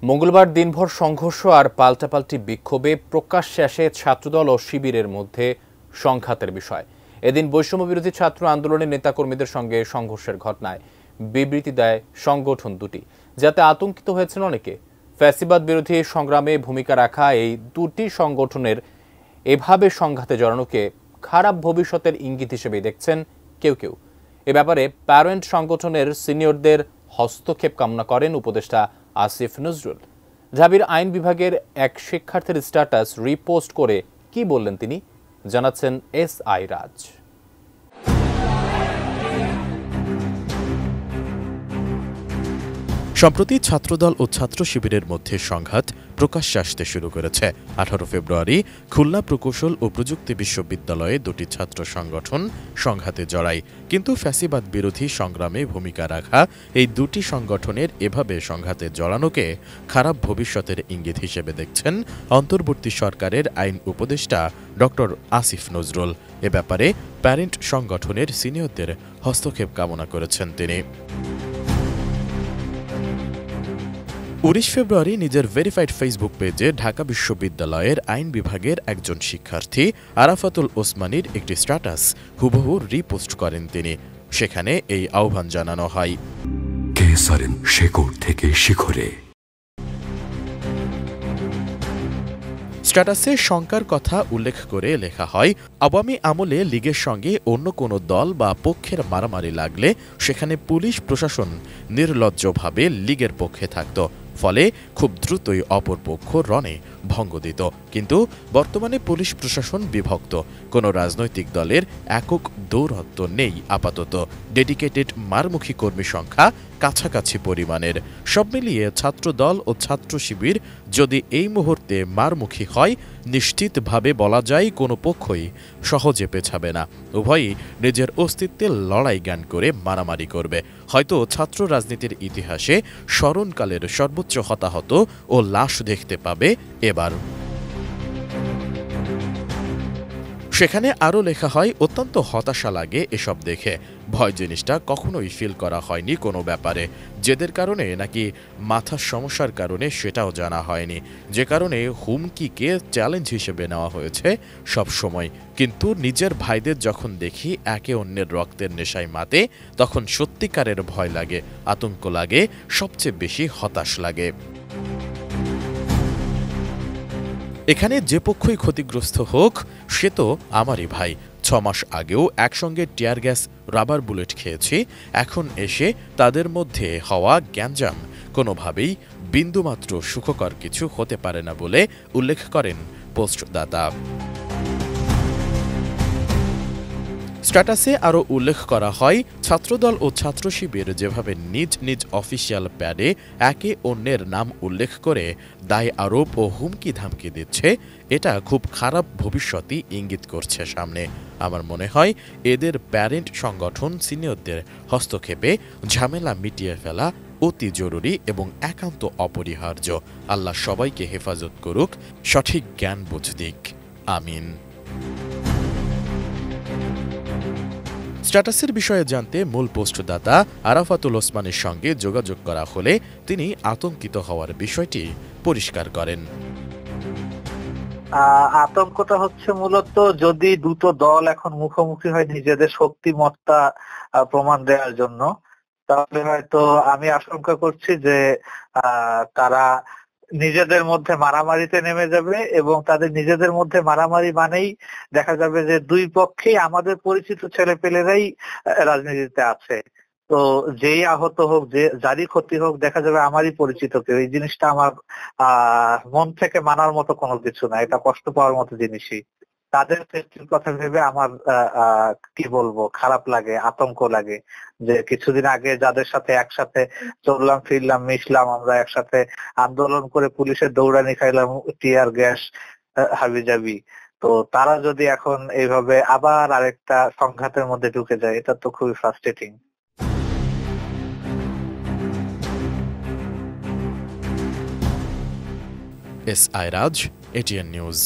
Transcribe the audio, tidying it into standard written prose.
মঙ্গলবার দিনভর সংঘর্ষ আর পাল্টাপাল্টি বিক্ষোভে প্রকাশ্যে আসে ছাত্রদল ও শিবিরের মধ্যে সংঘাতের বিষয়। এদিন বৈষম্য বিরোধী ছাত্র আন্দোলনের নেতাকর্মীদের সঙ্গে সংঘর্ষের ঘটনায় বিবৃতি দেয় সংগঠন দুটি, যাতে আতঙ্কিত হয়েছেন অনেকে। ফ্যাসিবাদ বিরোধী সংগ্রামে ভূমিকা রাখা এই দুটি সংগঠনের এভাবে সংঘাতে জড়ানোকে খারাপ ভবিষ্যতের ইঙ্গিত হিসেবে দেখছেন কেউ কেউ। এ ব্যাপারে প্যারেন্ট সংগঠনের সিনিয়রদের হস্তক্ষেপ কামনা করেন উপদেষ্টা আসিফ নজরুল। ঢাবির আইন বিভাগের এক শিক্ষার্থীর স্ট্যাটাস রিপোস্ট করে কি বললেন তিনি, জানাচ্ছেন এসআই রাজ। সম্প্রতি ছাত্রদল ও ছাত্র শিবিরের মধ্যে সংঘাত প্রকাশ্যে আসতে শুরু করেছে। 18 ফেব্রুয়ারি খুলনা প্রকৌশল ও প্রযুক্তি বিশ্ববিদ্যালয়ে দুটি ছাত্র সংগঠন সংঘাতে জড়ায়। কিন্তু ফ্যাসিবাদ বিরোধী সংগ্রামে ভূমিকা রাখা এই দুটি সংগঠনের এভাবে সংঘাতে জড়ানোকে খারাপ ভবিষ্যতের ইঙ্গিত হিসেবে দেখছেন অন্তর্বর্তী সরকারের আইন উপদেষ্টা ডক্টর আসিফ নজরুল। এ ব্যাপারে প্যারেন্ট সংগঠনের সিনিয়রদের হস্তক্ষেপ কামনা করেছেন তিনি। 19 ফেব্রুয়ারি নিজের ভেরিফাইড ফেসবুক পেজে ঢাকা বিশ্ববিদ্যালয়ের আইন বিভাগের একজন শিক্ষার্থী আরাফাতুল ওসমানীর একটি স্ট্যাটাস হুবহু রিপোস্ট করেন তিনি। সেখানে এই আহ্বান জানানো হয়, কে সারেন শেকড় থেকে শিখরে। স্ট্যাটাসে শঙ্কার কথা উল্লেখ করে লেখা হয়, আওয়ামী আমলে লীগের সঙ্গে অন্য কোনো দল বা পক্ষের মারামারি লাগলে সেখানে পুলিশ প্রশাসন নির্লজ্জভাবে লীগের পক্ষে থাকত, ফলে খুব দ্রুতই অপর পক্ষ রণে ভঙ্গ দিত। কিন্তু বর্তমানে পুলিশ প্রশাসন বিভক্ত, কোনো রাজনৈতিক দলের একক দৌরত্ব নেই আপাতত। ডেডিকেটেড মারমুখী কর্মী সংখ্যা কাছাকাছি পরিমাণের। সব মিলিয়ে ছাত্র দল ও ছাত্র শিবির যদি এই মুহূর্তে মারমুখী হয়, নিশ্চিতভাবে বলা যায় কোনো পক্ষই সহজে পেছাবে না। উভয়ই নিজের অস্তিত্বের লড়াই জ্ঞান করে মারামারি করবে। হয়তো ছাত্র রাজনীতির ইতিহাসে স্মরণকালের সর্বোচ্চ হতাহত ও লাশ দেখতে পাবে এবার। সেখানে আরও লেখা হয়, অত্যন্ত হতাশা লাগে এসব দেখে। ভয় জিনিসটা কখনোই ফিল করা হয়নি কোনো ব্যাপারে। জেদের কারণে নাকি মাথার সমস্যার কারণে সেটাও জানা হয়নি, যে কারণে হুমকিকে চ্যালেঞ্জ হিসেবে নেওয়া হয়েছে সব সময়। কিন্তু নিজের ভাইদের যখন দেখি একে অন্যের রক্তের নেশায় মাতে, তখন সত্যিকারের ভয় লাগে, আতঙ্ক লাগে, সবচেয়ে বেশি হতাশ লাগে। এখানে যে পক্ষই ক্ষতিগ্রস্ত হোক, সে তো আমারই ভাই। 6 মাস আগেও একসঙ্গে টিয়ার গ্যাস, রাবার বুলেট খেয়েছি। এখন এসে তাদের মধ্যে হওয়া গ্যাঞ্জাম কোনোভাবেই বিন্দুমাত্র সুখকর কিছু হতে পারে না বলে উল্লেখ করেন পোস্টদাতা। স্ট্যাটাসে আরও উল্লেখ করা হয়, ছাত্রদল ও ছাত্র শিবির যেভাবে নিজ নিজ অফিসিয়াল প্যাডে একে অন্যের নাম উল্লেখ করে দায় আরোপ ও হুমকি ধামকি দিচ্ছে, এটা খুব খারাপ ভবিষ্যতই ইঙ্গিত করছে সামনে। আমার মনে হয় এদের প্যারেন্ট সংগঠন সিনিয়রদের হস্তক্ষেপে ঝামেলা মিটিয়ে ফেলা অতি জরুরি এবং একান্ত অপরিহার্য। আল্লাহ সবাইকে হেফাজত করুক, সঠিক জ্ঞান বুঝ দিক, আমিন। স্ট্যাটাসের বিষয়ে জানতে মূল পোস্টদাতা আরাফাতুল ওসমানের সঙ্গে যোগাযোগ করা হলে তিনি আতঙ্কিত হওয়ার বিষয়টি পরিষ্কার করেন। আতঙ্কটা হচ্ছে মূলত যদি দুটো দল এখন মুখোমুখি হয় নিজেদের শক্তিমত্তা প্রমাণ দেওয়ার জন্য, তাহলে হয়তো আমি আশঙ্কা করছি যে তারা নিজেদের মধ্যে মারামারিতে নেমে যাবে এবং তাদের নিজেদের মধ্যে মারামারি মানেই দেখা যাবে যে দুই পক্ষেই আমাদের পরিচিত ছেলেপেলেরাই রাজনীতিতে আছে। তো যেই আহত হোক, যে যারই ক্ষতি হোক, দেখা যাবে আমারই পরিচিত কেউ। এই জিনিসটা আমার মন থেকে মানার মতো কোনো কিছু না, এটা কষ্ট পাওয়ার মতো জিনিসই। তাদের সেফটির কথা ভেবে আমার কি বলবো, খারাপ লাগে, আতঙ্ক লাগে যে কিছুদিন আগে যাদের সাথে একসাথে চললাম ফিরলাম মিশলাম, আমরা একসাথে আন্দোলন করে পুলিশের দৌড়ানি খাইলাম, টিয়ার গ্যাস হাবিজাবি, তো তারা যদি এখন এইভাবে আবার আরেকটা সংঘাতের মধ্যে ঢুকে যায়, এটা তো খুবই ফ্রাস্ট্রেটিং। এসআই রাজ, এটিএন নিউজ।